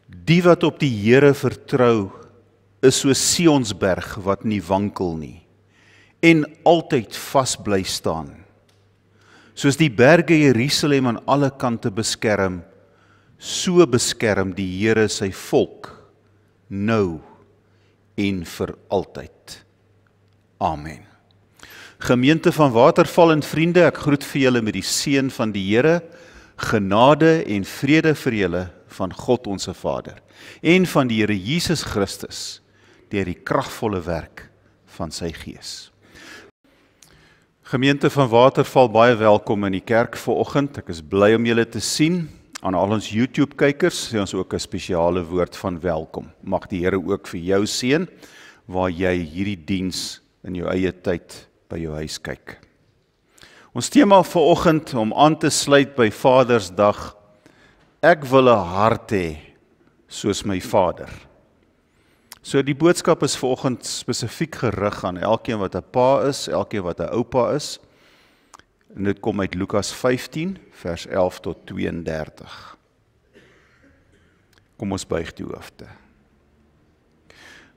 Die wat op die Here vertrou, is so Sionsberg wat nie wankel nie, en altyd vas bly staan. Soos die berge Jerusalem aan alle kante beskerm, so beskerm die Here sy volk, nou en vir altyd. Amen. Gemeente van Waterval en vriende, ek groet vir julle met die seën van die Here, genade en vrede vir julle van God onse Vader, en van die Here Jesus Christus, deur die kragvolle werk van sy Gees. Gemeente van Waterval, baie welkom in die kerk vanoggend. Ek is bly om julle te sien. Aan al ons YouTube-kykers sê ons ook 'n spesiale woord van welkom. Mag die Here ook vir jou seën, waar jy hierdie diens in jou eie tyd by jou huis kyk. Ons tema vanoggend om aan te sluit by Vadersdag, ek wil 'n hart hê soos my Vader. So die boodskap is vanoggend spesifiek gerig aan elkeen wat 'n pa is, elkeen wat 'n oupa is. En dit kom uit Lukas 15, vers 11 tot 32. Kom ons buig die hoofde.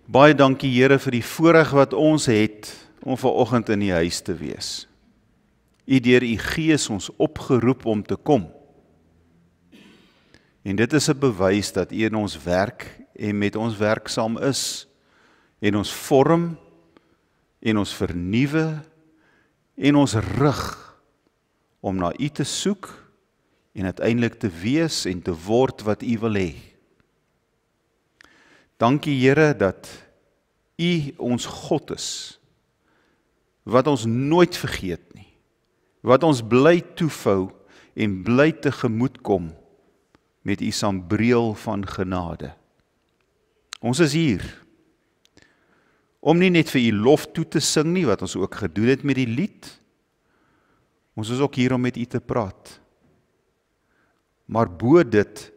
Baie dankie Here vir die voorreg wat ons het om vanoggend in die huis te wees. U deur u Gees ons opgeroep om te kom. En dit is 'n bewys dat u in ons werk en met ons werksaam is, en ons vorm, en ons vernuwe, en ons rig om na u te soek, en uiteindelik te wees en te word wat u wil hê. Dankie Here dat u ons God is, wat ons nooit vergeet nie, wat ons bly toevou en bly tegemoet kom met u sambreel van genade. Ons is hier om nie net vir u lof toe te sing nie, wat ons ook gedoen het met die lied. Ons is ook hier om met u te praat. Maar bo dit,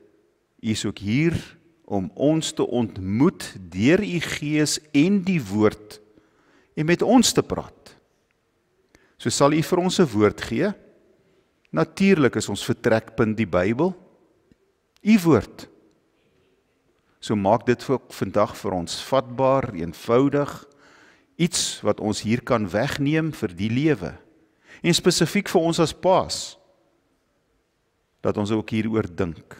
u is ook hier om ons te ontmoet deur u Gees en die woord en met ons te praat. So sal u vir ons 'n woord gee. Natuurlik is ons vertrekpunt die Bybel, u woord. So maak dit vandag vir ons vatbaar, eenvoudig, iets wat ons hier kan wegneem vir die lewe. En spesifiek vir ons as paas, dat ons ook hieroor dink.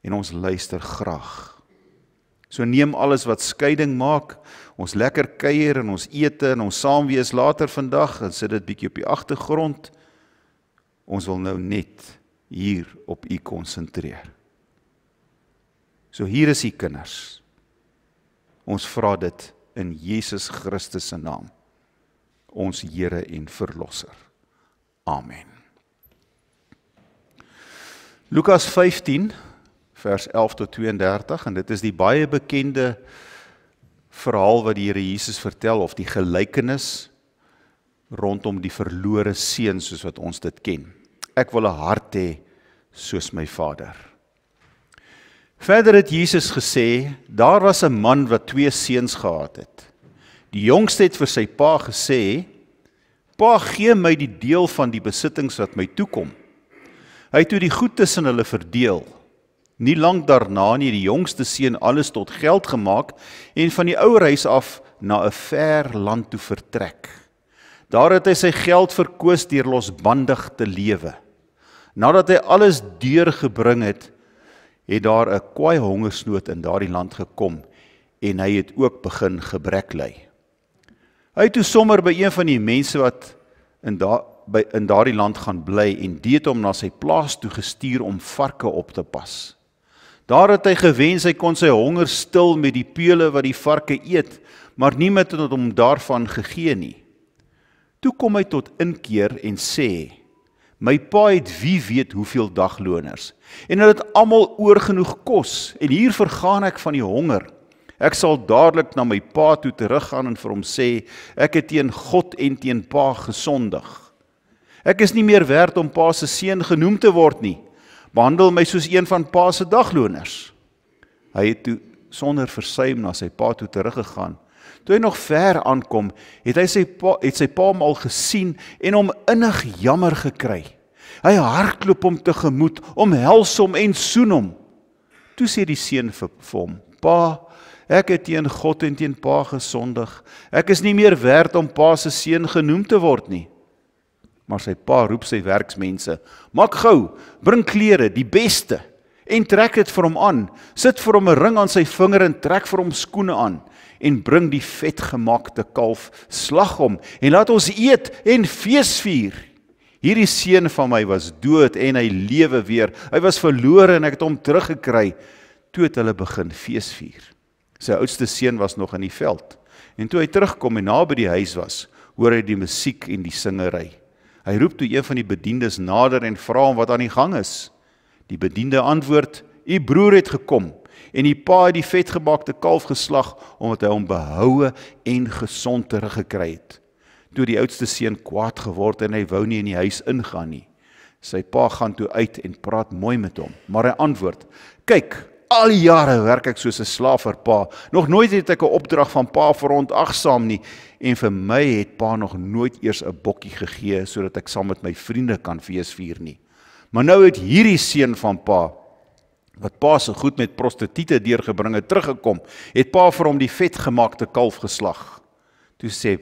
En ons luister graag. So neem alles wat skeiding maak, ons lekker kuier en ons ete en ons saamwees later vandag, en sit dit bietjie op die agtergrond. Ons wil nou net hier op u konsentreer. So hier is die kinders. Ons vra dit in Jesus Christus se naam, ons Here en Verlosser. Amen. Lukas 15, vers 11 tot 32, en dit is die baie bekende verhaal wat die Here Jesus vertel, of die gelykenis rondom die verlore seun, soos wat ons dit ken. Ek wil 'n hart hê soos my Vader. Verder het Jesus gesê, daar was 'n man wat 2 seuns gehad het. Die jongste het vir sy pa gesê, pa, gee my die deel van die besittings wat my toekom. Hy het toe die goed tussen hulle verdeel. Nie lank daarna nie die jongste seun alles tot geld gemaak en van die ouer huis af na 'n ver land toe vertrek. Daar het hy sy geld verkoos deur losbandig te lewe. Nadat hy alles deurgebring het, het daar 'n kwaai hongersnood in daardie land gekom en hy het ook begin gebrek ly. Hy het toe sommer by een van die mense wat in daardie land gaan bly en die het hom na sy plaas toe gestuur om varke op te pas. Daar het hy gewens hy kon sy honger stil met die peule wat die varke eet, maar niemand het hom daarvan gegee nie. Toe kom hy tot inkeer en sê, my pa het wie weet hoeveel dagloners, en hulle het almal oorgenoeg kos, en hier vergaan ek van die honger. Ek sal dadelik na my pa toe teruggaan en vir hom sê, ek het teen God en teen pa gesondig. Ek is nie meer werd om pa se seun genoem te word nie. Behandel my soos een van pa se dagloners. Hy het toe sonder versuim na sy pa toe teruggegaan. Toe hy nog ver aankom, het sy pa hom al gesien en hom innig jammer gekry. Hy hardloop hom tegemoet, omhels hom en soen hom. Toe sê die seun vir hom, pa, ek het teen God en teen pa gesondig. Ek is nie meer werd om pa se seun genoem te word nie. Maar sy pa roep sy werksmense, maak gou, bring klere, die beste, en trek dit vir hom aan. Sit vir hom 'n ring aan sy vinger en trek vir hom skoene aan. En bring die vetgemaakte kalf, slag hom, en laat ons eet en feesvier. Hierdie seun van my was dood en hy lewe weer. Hy was verlore en ek het hom teruggekry. Toe het hulle begin feesvier. Sy oudste seun was nog in die veld. En toe hy terugkom en naby die huis was, hoor hy die musiek en die singery. Hy roep toe een van die bediendes nader en vra hom wat aan die gang is. Die bediende antwoord, u broer het gekom, en die pa het die vetgemaakte kalf geslag, omdat hy hom behoue en gesond teruggekry het. Toe die oudste seun kwaad geword en hy wou nie in die huis ingaan nie. Sy pa gaan toe uit en praat mooi met hom, maar hy antwoord, kyk, al die jare werk ek soos 'n slaaf vir pa, nog nooit het ek 'n opdrag van pa verontagsaam nie, en vir my het pa nog nooit eers 'n bokkie gegee, sodat ek saam met my vriende kan feesvier nie. Maar nou het hierdie seun van pa, wat pa se goed met prostituie deurgebring het, teruggekom, het pa vir hom die vetgemaakte kalf geslag. Toe sê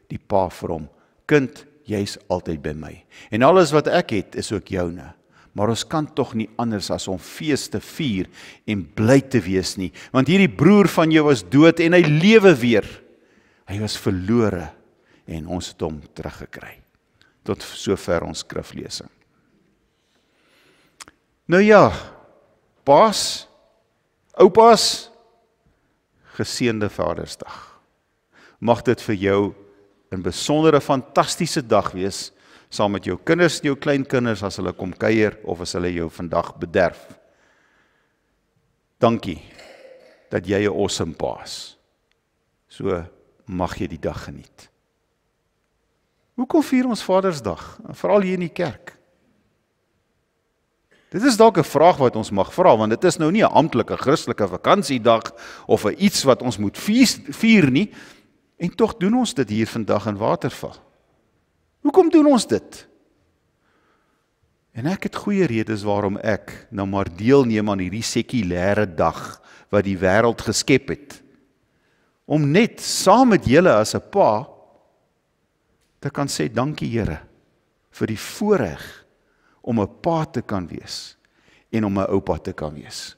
die pa vir hom, kind, jy's altyd by my, en alles wat ek het, is ook joune. Maar ons kan tog nie anders as om fees te vier en bly te wees nie, want hierdie broer van jou was dood en hy lewe weer. Hy was verlore en ons het hom teruggekry. Tot sover ons skriflesing. Nou ja, paas, oupaas, geseënde Vadersdag. Mag dit vir jou 'n besondere fantastiese dag wees, saam met jou kinders en jou kleinkinders as hulle kom kuier of as hulle jou vandag bederf. Dankie dat jy 'n awesome pa is. So mag jy die dag geniet. Hoekom vier ons Vadersdag? Veral hier in die kerk. Dit is dalk 'n vraag wat ons mag vra, want dit is nou nie 'n amptelike Christelike vakansiedag of 'n iets wat ons moet vier nie, en tog doen ons dit hier vandag in Waterval. Hoekom doen ons dit? En ek het goeie redes waarom ek nou maar deelneem aan hierdie sekulêre dag wat die wêreld geskep het. Om net saam met julle as 'n pa te kan sê dankie Here vir die voorreg om 'n pa te kan wees en om 'n oupa te kan wees.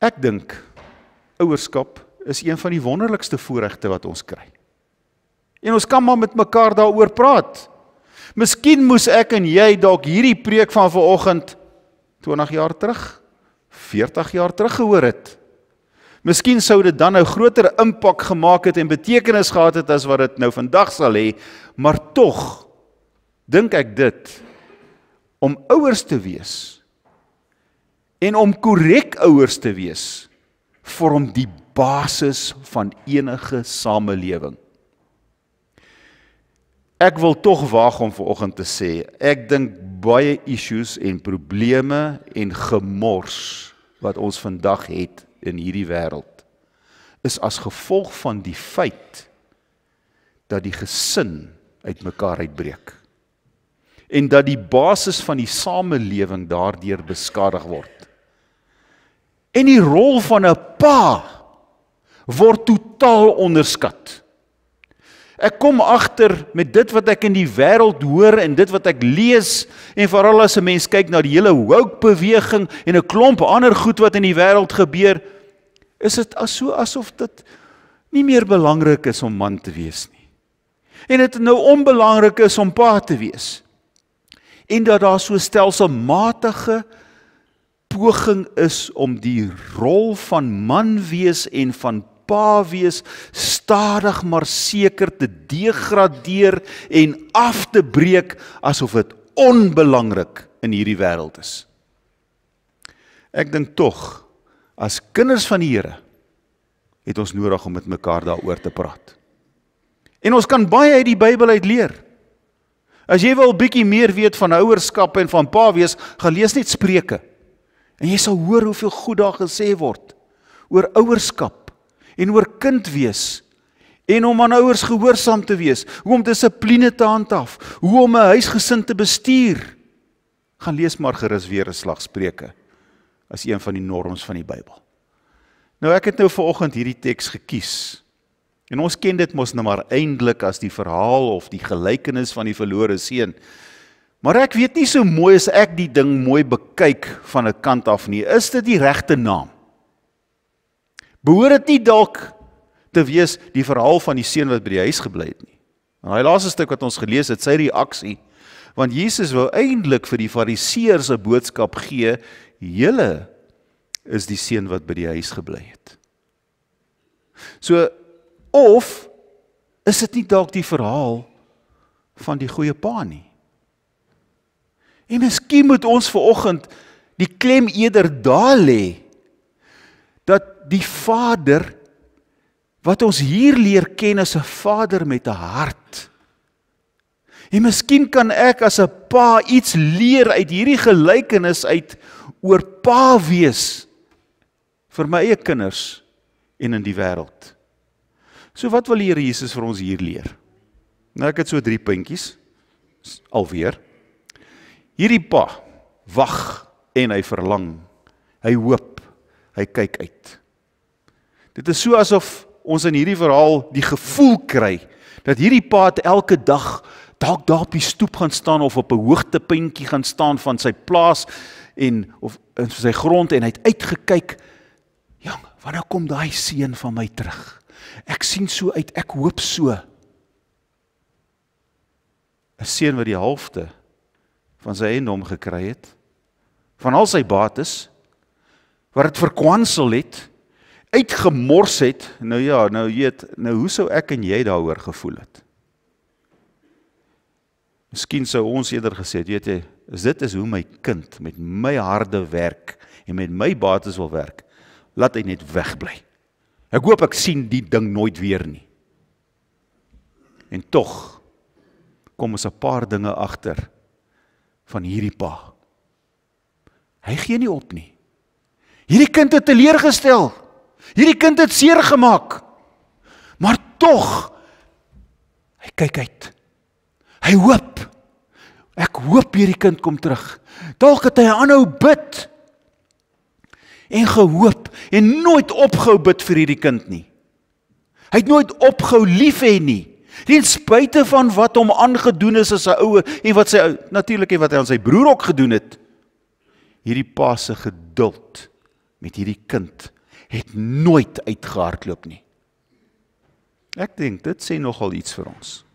Ek dink ouerskap is een van die wonderlikste voorregte wat ons kry. En ons kan maar met mekaar daaroor praat. Miskien moes ek en jy dalk hierdie preek van vanoggend 20 jaar terug, 40 jaar terug gehoor het. Miskien sou dit dan 'n groter impak gemaak het en betekenis gehad het as wat dit nou vandag sal hê, maar tog dink ek dit, om ouers te wees en om korrek ouers te wees, vorm die basis van enige samelewing. Ek wil tog waag om vanoggend te sê, ek dink baie issues en probleme en gemors wat ons vandag het in hierdie wêreld, is as gevolg van die feit dat die gesin uitmekaar uitbreek. En dat die basis van die samelewing daardeur beskadig word. En die rol van 'n pa word totaal onderskat. Ek kom agter met dit wat ek in die wêreld hoor en dit wat ek lees, en veral as 'n mens kyk na die hele woke beweging en 'n klomp ander goed wat in die wêreld gebeur, is dit asof dit nie meer belangrik is om man te wees nie. En dit nou onbelangrik is om pa te wees. En dat daar so stelselmatige poging is om die rol van man wees en van pa wees stadig maar seker te degradeer en af te breek asof dit onbelangrik in hierdie wêreld is. Ek dink tog, as kinders van die Here, het ons nodig om met mekaar daaroor te praat. En ons kan baie uit die Bybel uit leer. As jy wil bietjie meer weet van ouerskap en van pa wees, gaan lees net Spreuke. En jy sal hoor hoeveel goed daar gesê word oor ouerskap en oor kind wees en om aan ouers gehoorsaam te wees, hoe om dissipline te handhaaf, hoe om 'n huisgesin te bestuur. Gaan lees maar gerus weer 'n slag Spreuke as een van die norms van die Bybel. Nou ek het nou vanoggend hierdie teks gekies. En ons ken dit mos nou maar eintlik as die verhaal of die gelykenis van die verlore seun. Maar ek weet nie so mooi as ek die ding mooi bekyk van 'n kant af nie. Is dit die regte naam? Behoort dit nie dalk te wees die verhaal van die seun wat by die huis gebly het nie? En daai laaste stuk wat ons gelees het, sy reaksie, want Jesus wou eintlik vir die fariseërs 'n boodskap gee, julle is die seun wat by die huis gebly het. So, of is dit nie dalk die verhaal van die goeie pa nie? En miskien moet ons vanoggend die klem eerder daar lê, dat die Vader, wat ons hier leer ken as 'n Vader met 'n hart. En miskien kan ek as 'n pa iets leer uit hierdie gelykenis uit oor pa wees vir my eie kinders en in die wêreld. So wat wil die Here Jesus vir ons hier leer? Nou ek het so 3 puntjies, alweer. Hierdie pa wag en hy verlang, hy hoop, hy kyk uit. Dit is so asof ons in hierdie verhaal die gevoel kry, dat hierdie pa het elke dag dalk daar op die stoep gaan staan of op 'n hoogtepuntjie gaan staan van sy plaas of in sy grond en hy het uitgekyk, jong, wanneer kom daai seun van my terug? Ek sien so uit, ek hoop so. 'n Seun wat die helfte van sy eiendom gekry het, van al sy bates, wat het verkwansel het, uitgemors het, nou ja, nou hoe sou ek en jy daaroor gevoel het? Miskien sou ons eerder gesê het, weet jy, dit is hoe my kind met my harde werk en met my bates wil werk, laat hy net wegbly. Ek hoop ek sien die ding nooit weer nie. En tog kom ons 'n paar dinge agter van hierdie pa. Hy gee nie op nie. Hierdie kind het teleurgestel. Hierdie kind het seer gemaak. Maar tog, hy kyk uit. Hy hoop. Ek hoop hierdie kind kom terug. Dalk het hy aanhou bid. En gehoop. En nooit opgehou bid vir hierdie kind nie. Hy het nooit opgehou lief hê nie. Ten spyte van wat hom aangedoen is as 'n ouer en wat natuurlik wat hy aan sy broer ook gedoen het. Hierdie pa se geduld met hierdie kind het nooit uitgehardloop nie. Ek dink dit sê nogal iets vir ons.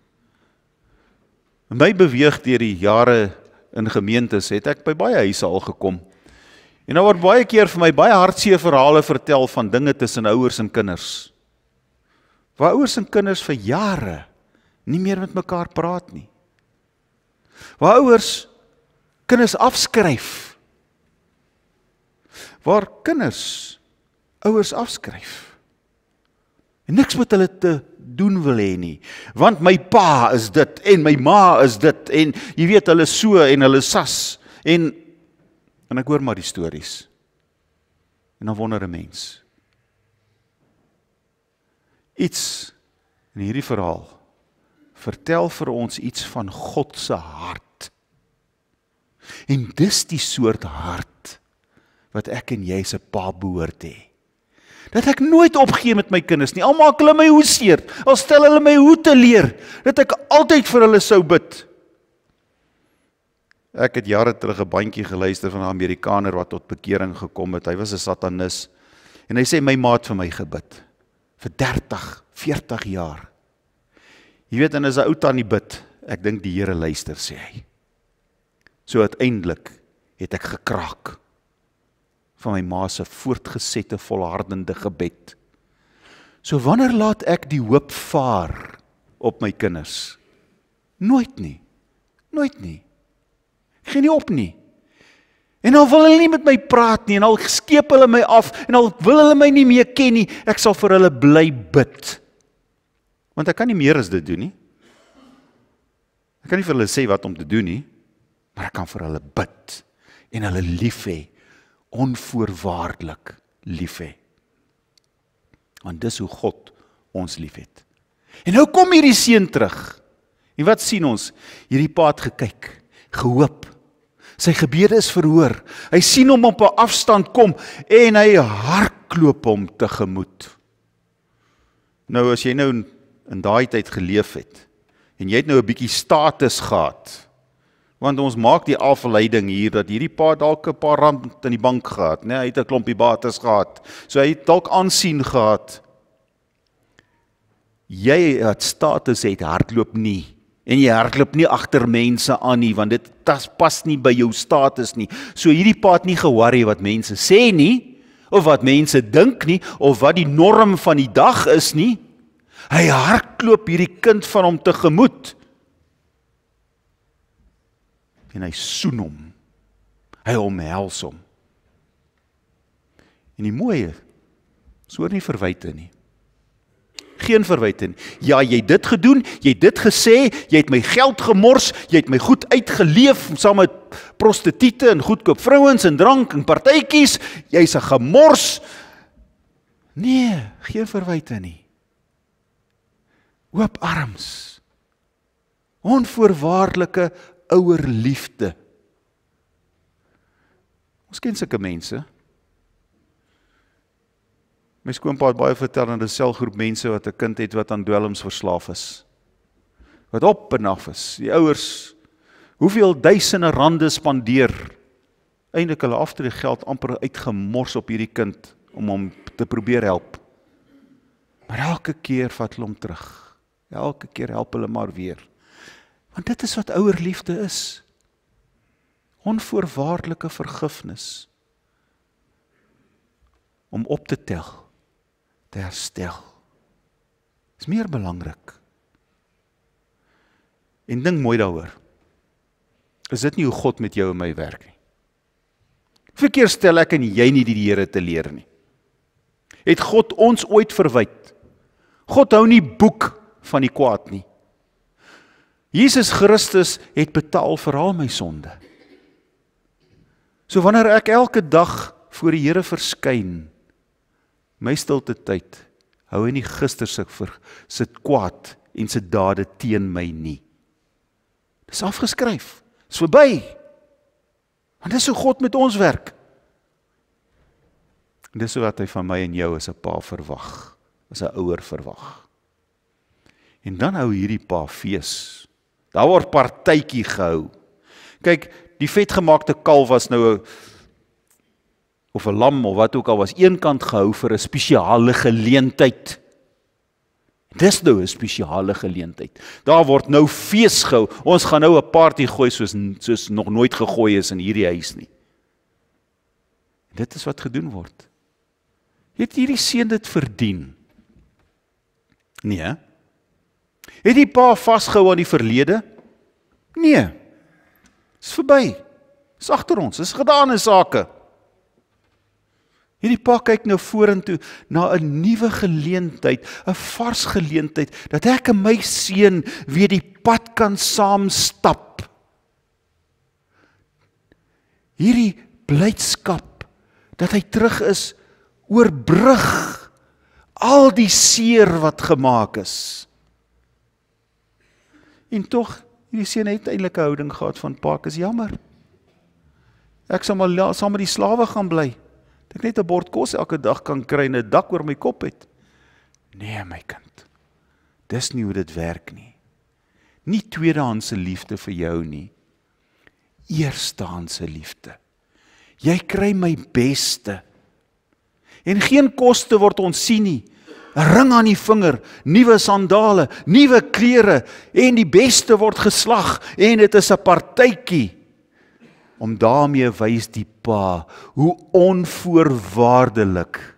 My beweeg deur die jare in gemeentes het ek by baie huise al gekom. En daar word baie keer vir my baie hartseer verhale vertel van dinge tussen ouers en kinders. Waar ouers en kinders vir jare nie meer met mekaar praat nie. Waar ouers kinders afskryf. Waar kinders ouers afskryf. En niks met hulle te doen wil hê nie. Want my pa is dit en my ma is dit en jy weet hulle so en hulle sas en ek hoor maar die stories. En dan wonder 'n mens. Iets in hierdie verhaal vertel vir ons iets van God se hart. En dis die soort hart wat ek en jy se pa behoort hê. Dat ek nooit opgee met my kinders nie, al maak hulle my hoe seer, al stel hulle my hoe te leer, dat ek altyd vir hulle sou bid. Ek het jare terug 'n bandjie geluister van 'n Amerikaner wat tot bekering gekom het. Hy was 'n satanis. En hy sê my ma het vir my gebid vir 30, 40 jaar. Jy weet, en as 'n ou tannie bid, ek dink die Here luister, sê hy. So uiteindelik het ek gekraak van my ma se voortgesette volhardende gebed. So wanneer laat ek die hoop vaar op my kinders? Nooit nie. Nooit nie. Ek gee nie op nie. En al wil hulle nie met my praat nie, en al skeep hulle my af, en al wil hulle my nie meer ken nie, ek sal vir hulle bly bid. Want ek kan nie meer as dit doen nie. Ek kan nie vir hulle sê wat om te doen nie, maar ek kan vir hulle bid, en hulle lief hê, onvoorwaardelik lief hê. Want dis hoe God ons lief het. En nou kom hierdie seun terug. En wat sien ons? Hierdie pa het gekyk, gehoop. Sy gebede is verhoor. Hy sien hom op 'n afstand kom en hy hardloop hom tegemoet. Nou as jy nou in daai tyd geleef het en jy het nou 'n bietjie status gehad, want ons maak die afleiding hier dat hierdie pa dalk 'n paar rand in die bank gehad, né? Hy het 'n klompie bates gehad. So hy het dalk aansien gehad. Jy het status het hardloop nie. En jy hardloop nie agter mense aan nie, want dit pas nie by jou status nie. So hierdie pa het nie ge-worry wat mense sê nie, of wat mense dink nie, of wat die norm van die dag is nie. Hy hardloop hierdie kind van hom tegemoet. En hy soen hom. Hy omhels hom. En die mooie, is oor nie verwyte nie. Geen verwyte nie. Ja, jy het dit gedoen, jy het dit gesê, jy het my geld gemors, jy het my goed uitgeleef, saam met prostituie en goedkoop vrouens en drank en partytjies, jy's 'n gemors. Nee, geen verwyte nie. Oop arms. Onvoorwaardelike ouerliefde. Ons ken sulke mense. My skoonpa het baie vertel in 'n selgroep mense wat 'n kind het wat aan dwelms verslaaf is. Wat op en af is. Die ouers, hoeveel duisende rande spandeer, eintlik hulle aftreegeld amper uitgemors op hierdie kind, om hom te probeer help. Maar elke keer vat hulle hom terug. Elke keer help hulle maar weer. Want dit is wat ouerliefde is. Onvoorwaardelike vergifnis. Om op te tel. Te herstel. Is meer belangrik. En dink mooi daaroor. Is dit nie hoe God met jou en my werk nie? Hoeveel keer stel ek en jy nie die Here te leer nie? Het God ons ooit verwyd? God hou nie boek van die kwaad nie. Jesus Christus het betaal vir al my sonde. So wanneer ek elke dag voor die Here verskyn, my stilte tyd, hou hy nie gister sy kwaad en sy dade teen my nie. Dis afgeskryf, dis verby. Want dis hoe God met ons werk. En dis wat hy van my en jou as 'n pa verwag, as 'n ouer verwag. En dan hou hierdie pa fees. Daar word partytjie gehou. Kyk, die vetgemaakte kalf was nou of 'n lam of wat ook al was eenkant gehou vir 'n spesiale geleentheid. Dis nou 'n spesiale geleentheid. Daar word nou fees gehou. Ons gaan nou 'n party gooi soos nog nooit gegooi is in hierdie huis nie. Dit is wat gedoen word. Het hierdie seun dit verdien? Nee. Het die pa vasgehou aan die verlede? Nee. Dis verby. Dis agter ons. Dis gedane sake. Hierdie pa kyk nou vorentoe na 'n nuwe geleentheid, 'n vars geleentheid, dat ek en my seun weer die pad kan saam stap. Hierdie blydskap, dat hy terug is, oorbrug al die seer wat gemaak is. En tog, hierdie seun het eintlik 'n houding gehad van, pa, ek is jammer. Ek sal maar saam met die slawe gaan bly. Dat ek net 'n bord kos elke dag kan kry en 'n dak oor my kop het. Nee, my kind. Dis nie hoe dit werk nie. Nie tweedehandse liefde vir jou nie. Eerstehandse liefde. Jy kry my beste. En geen koste word ons sien nie. 'n Ring aan die vinger, nuwe sandale, nuwe klere en die beste word geslag en dit is 'n partytjie. Om daarmee wys die pa hoe onvoorwaardelik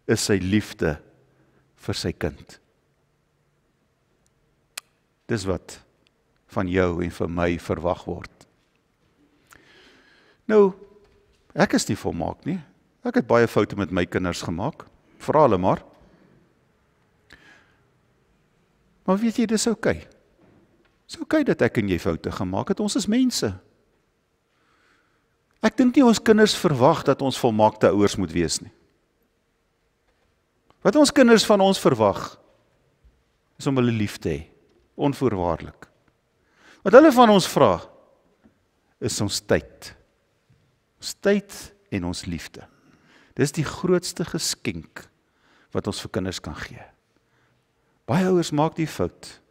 is sy liefde vir sy kind. Dis wat van jou en vir my verwag word. Nou, ek is nie volmaak nie. Ek het baie foute met my kinders gemaak. Vra hulle maar. Maar weet jy, dis oukei. Dis oukei dat ek en jy foute gemaak het. Ons is mense. Ek dink nie ons kinders verwag dat ons volmaakte ouers moet wees nie. Wat ons kinders van ons verwag, is om hulle lief te hê, onvoorwaardelik. Wat hulle van ons vra, is ons tyd, Ons tyd en ons liefde. Dis die grootste geskenk wat ons vir kinders kan gee. Baie ouers maak die fout.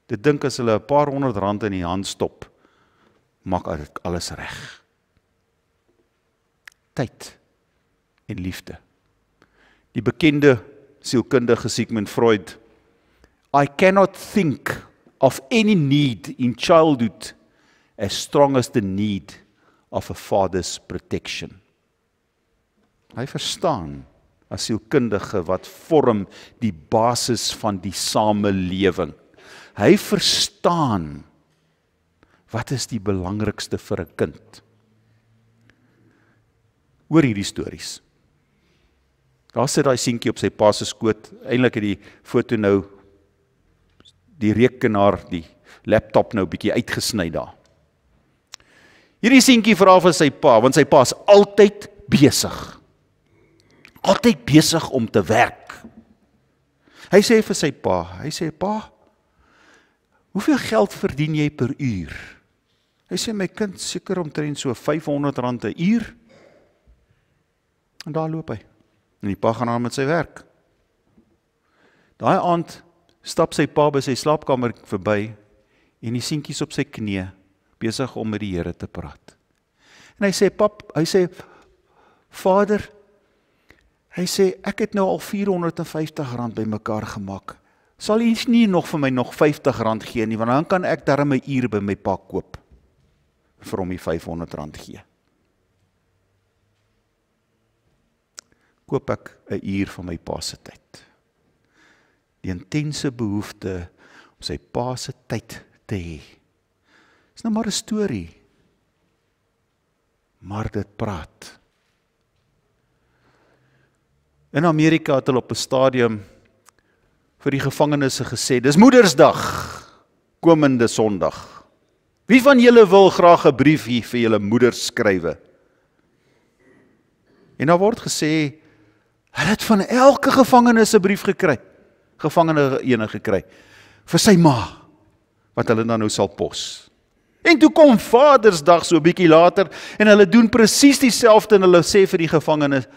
Dit dink as hulle 'n paar R100 in die hand stop, maak alles reg. Tyd en liefde. Die bekende sielkundige Sigmund Freud, I cannot think of any need in childhood as strong as the need of a father's protection. Hy verstaan as sielkundige wat vorm die basis van die samelewing. Hy verstaan wat is die belangrikste vir 'n kind. Hoor hierdie stories. Daar sit daai seentjie op sy pa se skoot, eintlik het die foto nou die rekenaar, die laptop nou bietjie uitgesny daar. Hierdie seentjie vra vir sy pa, want sy pa is altyd besig. Altyd besig om te werk. Hy sê vir sy pa, pa, hoeveel geld verdien jy per uur? Hy sê, my kind, seker omtrent so R500 'n uur. En daar loop hy. En die pa gaan aan met sy werk. Daai aand stap sy pa by sy slaapkamer verby en die seentjies op sy knie besig om met die Here te praat. En hy sê, Vader, hy sê, ek het nou al R450 bymekaar gemaak. Sal u nie nog vir my nog R50 gee nie, want dan kan ek darm 'n uur by my pa koop vir hom die R500 gee. Koop ek 'n uur van my pa se tyd. Die intense behoefte om sy pa se tyd te hê. Dis nou maar 'n storie. Maar dit praat. In Amerika het hulle op 'n stadium vir die gevangenes gesê, dis Moedersdag, komende Sondag. Wie van julle wil graag 'n brief hier vir julle moeder skrywe? En daar word gesê, hulle het van elke gevangenes 'n brief gekry, gevangene gekry, vir sy ma, wat hulle dan nou sal pos. En toe kom Vadersdag so 'n bietjie later, en hulle doen presies dieselfde, en hulle sê vir die gevangenes,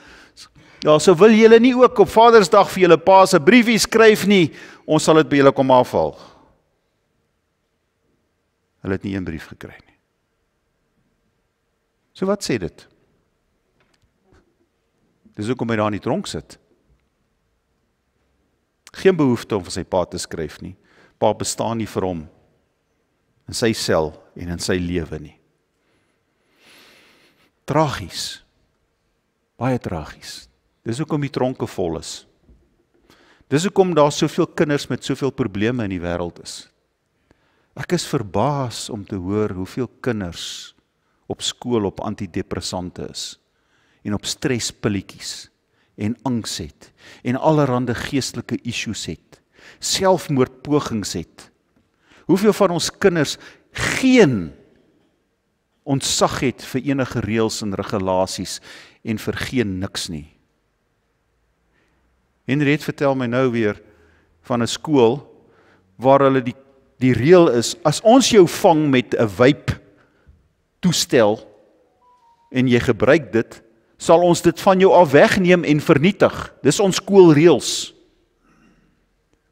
ja, so wil julle nie ook op Vadersdag vir julle pa se briefie skryf nie, ons sal dit by julle kom afhaal. Hulle het nie een brief gekry nie. So wat sê dit? Dis hoekom hy daar in die tronk sit. Geen behoefte om vir sy pa te skryf nie. Pa bestaan nie vir hom, in sy sel en in sy lewe nie. Tragies. Baie tragies. Dis hoekom die tronke vol is. Dis hoekom daar soveel kinders met soveel probleme in die wêreld is. Ek is verbaas om te hoor hoeveel kinders op skool op antidepressante is, en op stresspilletjies, en angs het, en allerhande geestelike issues het, selfmoordpogings het. Hoeveel van ons kinders geen ontzag het vir enige reëls en regulasies, en vir geen niks nie. Henriette vertel my nou weer van 'n skool waar hulle die reël is, as ons jou vang met 'n vape toestel en jy gebruik dit, sal ons dit van jou af wegneem en vernietig. Dis ons skoolreëls.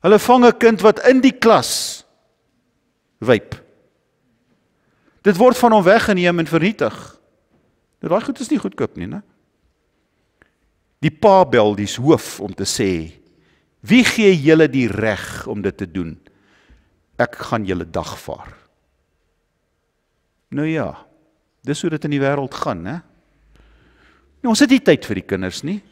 Hulle vang 'n kind wat in die klas vape. Dit word van hom weggeneem en vernietig. Daai goed is nie goedkoop nie, né? Die pa bel die hoof om te sê, wie gee julle die reg om dit te doen? Ek gaan julle dagvaar. Nou ja, dis hoe dit in die wêreld gaan, né? Nou, ons het nie tyd vir die kinders nie.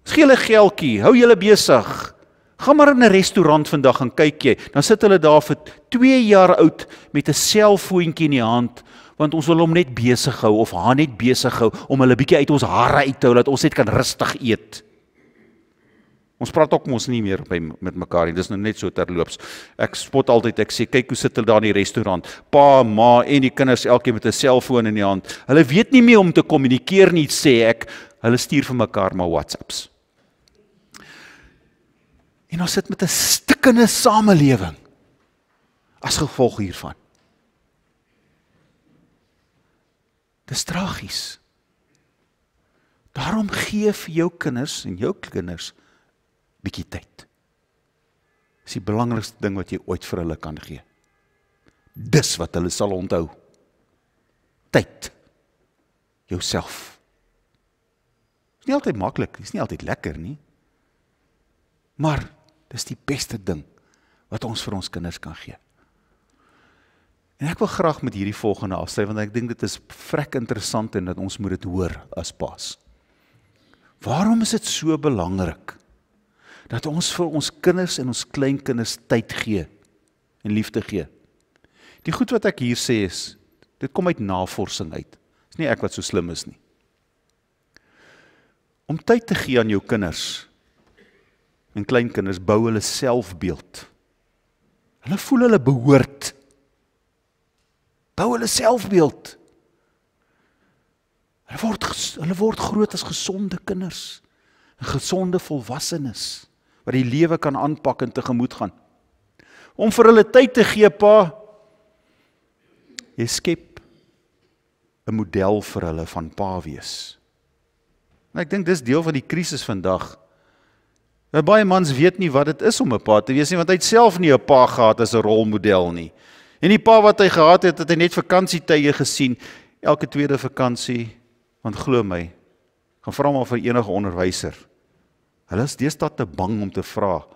Ons gee hulle geldjie, hou julle besig. Gaan maar in 'n restaurant vandag en kyk jy, dan sit hulle daar vir 2 jaar oud met 'n selfoontjie in die hand, want ons wil hom net besig hou, of haar net besig hou, om hulle bietjie uit ons hare uit te hou, dat ons net kan rustig eet. Ons praat ook mos nie meer met mekaar nie, dis nou net so terloops. Ek spot altyd, ek sê, kyk hoe sit hulle daar in die restaurant, pa, ma en die kinders elkeen met 'n selfoon in die hand. Hulle weet nie meer om te kommunikeer nie, sê ek, hulle stuur vir mekaar maar WhatsApps. En ons sit met 'n stikkende samelewing as gevolg hiervan. Dis tragies. Daarom gee vir jou kinders en jou kinders bietjie tyd. Dis die belangrikste ding wat jy ooit vir hulle kan gee. Dis wat hulle sal onthou. Tyd. Jouself. Dis nie altyd maklik, dis nie altyd lekker nie. Maar dis die beste ding wat ons vir ons kinders kan gee. En ek wil graag met hierdie volgende afsluit, want ek dink dit is vrek interessant en dat ons moet dit hoor as paas. Waarom is dit so belangrik dat ons vir ons kinders en ons kleinkinders tyd gee en liefde gee? Die goed wat ek hier sê is, dit kom uit navorsing uit. Dis nie ek wat so slim is nie. Om tyd te gee aan jou kinders en kleinkinders bou hulle selfbeeld. Hulle voel hulle behoort. Bou hulle selfbeeld. Hulle word groot as gesonde kinders, en gesonde volwassenes, wat die lewe kan aanpak en tegemoet gaan. Om vir hulle tyd te gee, pa, jy skep 'n model vir hulle van pa wees. En ek dink dis deel van die krisis vandag. Baie mans weet nie wat dit is om 'n pa te wees nie, want hy het self nie 'n pa gehad as 'n rolmodel nie. En die pa wat hy gehad het, het hy net vakansietye gesien, elke tweede vakansie, want glo my, gaan vra maar vir enige onderwyser. Hulle is deesdae te bang om te vra,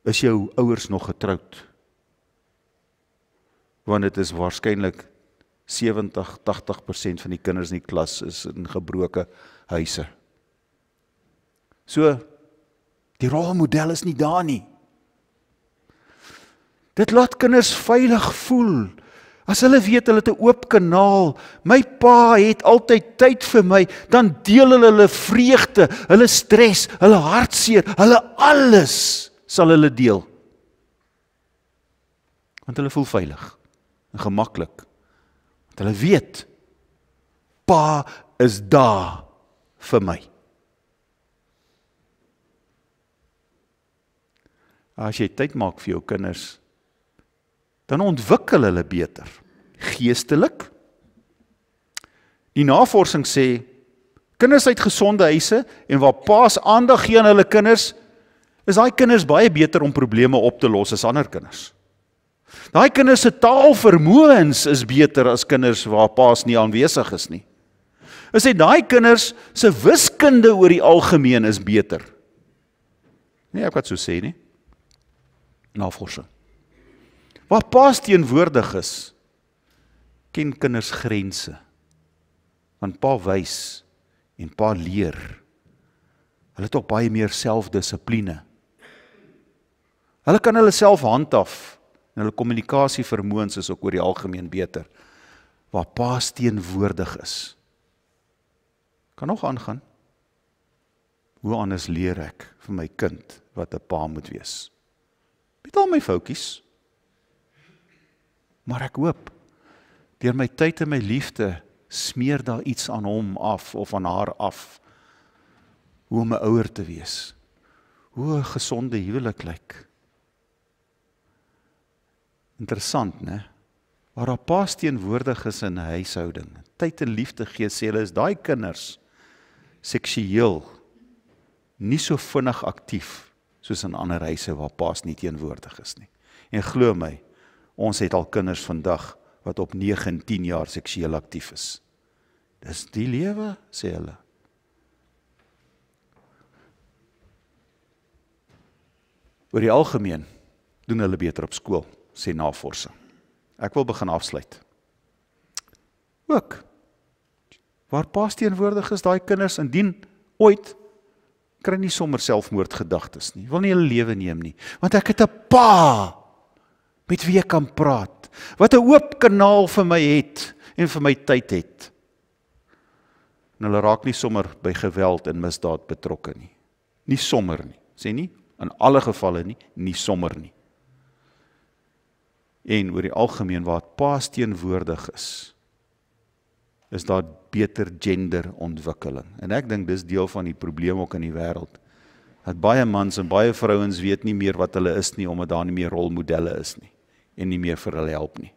is jou ouers nog getroud? Want dit is waarskynlik 70-80% van die kinders in die klas is in gebroke huise. So, die rolmodel is nie daar nie. Dit laat kinders veilig voel. As hulle weet hulle het 'n oop kanaal, my pa het altyd tyd vir my, dan deel hulle vreugde, hulle stres, hulle hartseer, hulle alles sal hulle deel. Want hulle voel veilig en gemaklik. Want hulle weet, pa is daar vir my. As jy tyd maak vir jou kinders, dan ontwikkel hulle beter, geestelik. Die navorsing sê, kinders uit gesonde huise, en waar paas aandag gee aan hulle kinders, is daai kinders baie beter om probleme op te los as ander kinders. Daai kinders se taalvermoëns is beter as kinders waar paas nie aanwesig is nie. Hulle sê daai kinders se wiskunde oor die algemeen is beter. Nee, ek wat so sê nie. Navorsing. Waar paas teenwoordig is, ken kinders grense. Want pa wys en pa leer. Hulle het ook baie meer selfdissipline. Hulle kan hulle self handhaaf en hulle kommunikasievermoëns is ook oor die algemeen beter. Waar paas teenwoordig is. Kan nog aangaan. Hoe anders leer ek vir my kind wat 'n pa moet wees? Met al my foutjies. Maar ek hoop, deur my tyd en my liefde, smeer daar iets aan hom af, of aan haar af, hoe om 'n ouer te wees, hoe 'n gesonde huwelik lyk. Interessant, né? Waar daar paas teenwoordig is in 'n huishouding, tyd en liefde gee, sê hulle, is daai kinders seksueel nie so vinnig aktief, soos in ander huise waar paas nie teenwoordig is nie. En glo my, ons het al kinders vandag wat op 9 en 10 jaar seksueel aktief is. Dis die lewe, sê hulle. Oor die algemeen doen hulle beter op skool, sê navorsing. Ek wil begin afsluit. Ook, waar paas teenwoordig is, daai kinders, indien ooit, kry nie sommer selfmoordgedagtes nie, wil nie hulle lewe neem nie, want ek het 'n pa, met wie ek kan praat, wat 'n oop kanaal vir my het, en vir my tyd het. En hulle raak nie sommer by geweld en misdaad betrokke nie. Nie sommer nie, sê nie, in alle gevalle nie, nie sommer nie. En oor die algemeen waar paas teenwoordig is daar beter genderontwikkeling. En ek dink dis deel van die probleem ook in die wêreld. Dat baie mans en baie vrouens weet nie meer wat hulle is nie, omdat daar nie meer rolmodelle is nie. En nie meer vir hulle help nie.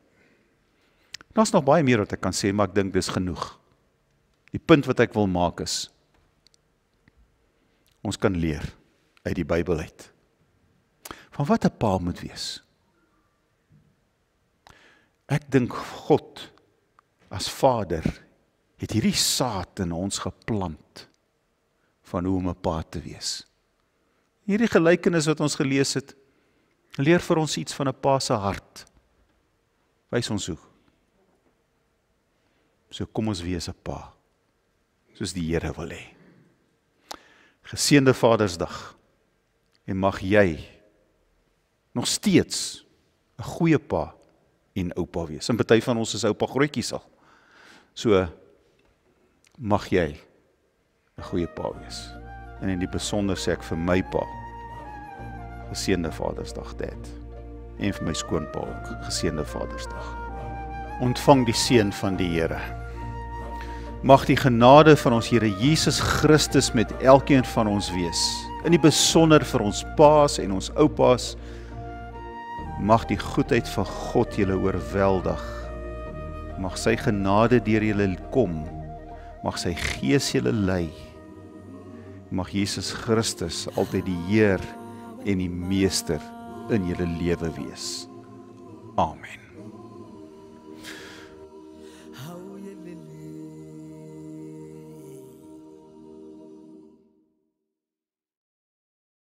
Daar's nog baie meer wat ek kan sê, maar ek dink dis genoeg. Die punt wat ek wil maak is, ons kan leer uit die Bybel uit, van wat 'n pa moet wees. Ek dink God, as Vader, het hierdie saad in ons geplant, van hoe om 'n pa te wees. Hierdie gelykenis wat ons gelees het, leer vir ons iets van 'n pa se hart. Wys ons hoe. So kom ons wees 'n pa, soos die Here wil hê. Geseënde Vadersdag, en mag jy nog steeds 'n goeie pa en oupa wees. En party van ons is oupa grootjies al. So mag jy 'n goeie pa wees. En in die besonder sê ek vir my pa, geseënde Vadersdag, Dad. En vir my skoonpa ook, geseënde Vadersdag. Ontvang die seën van die Here. Mag die genade van ons Here Jesus Christus met elkeen van ons wees. In die besonder vir ons paas en ons oupaas. Mag die goedheid van God julle oorweldig. Mag sy genade deur julle kom. Mag sy Gees julle lei. Mag Jesus Christus altyd die Heer en die Meester in julle lewe wees. Amen.